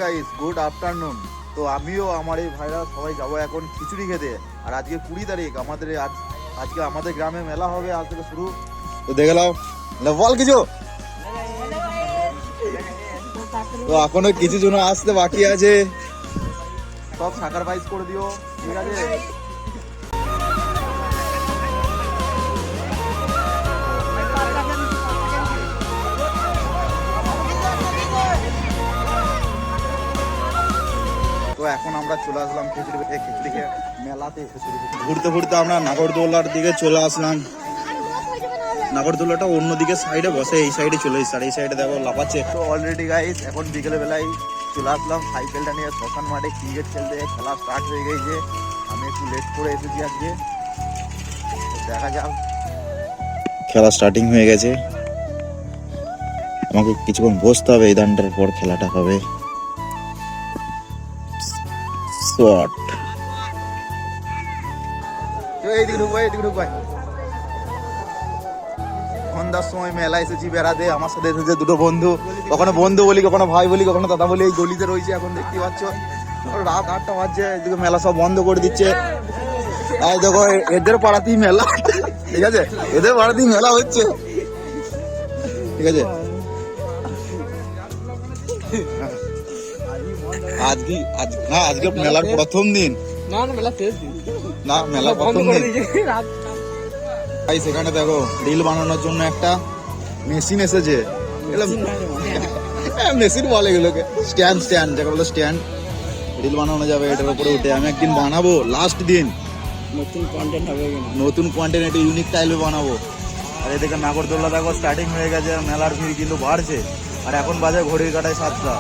Guys good afternoon. তো আমিও আমার এই ভাইরা সবাই যাবো এখন খিচুড়ি খেতে। আর আজকে 20 তারিখ আমাদের আজকে আমাদের গ্রামে মেলা হবে আজ থেকে শুরু। তো দেখে নাও বল কিছু। তো এখনো কিছু জন আসতে বাকি আছে, সব স্যাক্রিফাইস করে দিও, ঠিক আছে? তো এখন আমরা চলে আসলাম খিচুড়ি মেলাতে। ঘুরতে ঘুরতে আমরা নাগরদোলার দিকে চলে আসলাম। নাগরদোলাটা অন্যদিকে সাইডে বসে, এই সাইডে চলে এসেছে, আর এই সাইডে দেখো লাফাচ্ছে। তো অলরেডি গাইস এখন বিকেল বেলায় চলে আসলাম সাইকেলটা নিয়ে শ্মশান মাঠে ক্রিকেট খেলতে। খেলা স্টার্ট হয়ে গেছে, আমি একটু লেট করে এসেছি আজকে, দেখা যাক। খেলা স্টার্টিং হয়ে গেছে, আমাকে কিছুক্ষণ বসতে হবে, এই দানটার পর খেলাটা হবে। শট এইদিকে ঢুকবাই, এইদিকে ঢুকবাই। সন্ধ্যার সময় মেলা এসেছি বেড়াতে, আমার সাথে এসেছে দুটো বন্ধু। কখনো বন্ধু বলি, কখনো ভাই বলি, কখনো দাদা বলি। এই গলিতে রয়েছে, এখন দেখতে পাচ্ছ রাত 8টা বাজছে, এদিকে মেলা সব বন্ধ করে দিচ্ছে। আর দেখো এদের পাড়াতেই মেলা, ঠিক আছে? এদের পাড়াতেই মেলা হচ্ছে, ঠিক আছে? আজকে মেলার প্রথম দিন না, মেলা প্রথম দিন। সেখানে দেখো রিল বানানোর জন্য একটা মেশিন এসেছে। মেশিন বলে এগুলোকে, স্ট্যান্ড যাকে বলে স্ট্যান্ড। রিল বানানো যাবে এটার উপরে উঠে। আমি একদিন বানাবো, লাস্ট দিন নতুন কন্টেন্ট হবে, নতুন কন্টেন্ট একটা ইউনিক টাইপে বানাবো। আর এদিকে নাগরদোলা দেখো স্টার্টিং হয়ে গেছে, মেলার ভিড় কিন্তু বাড়ছে। আর এখন বাজে ঘড়ির কাটায় 7টা।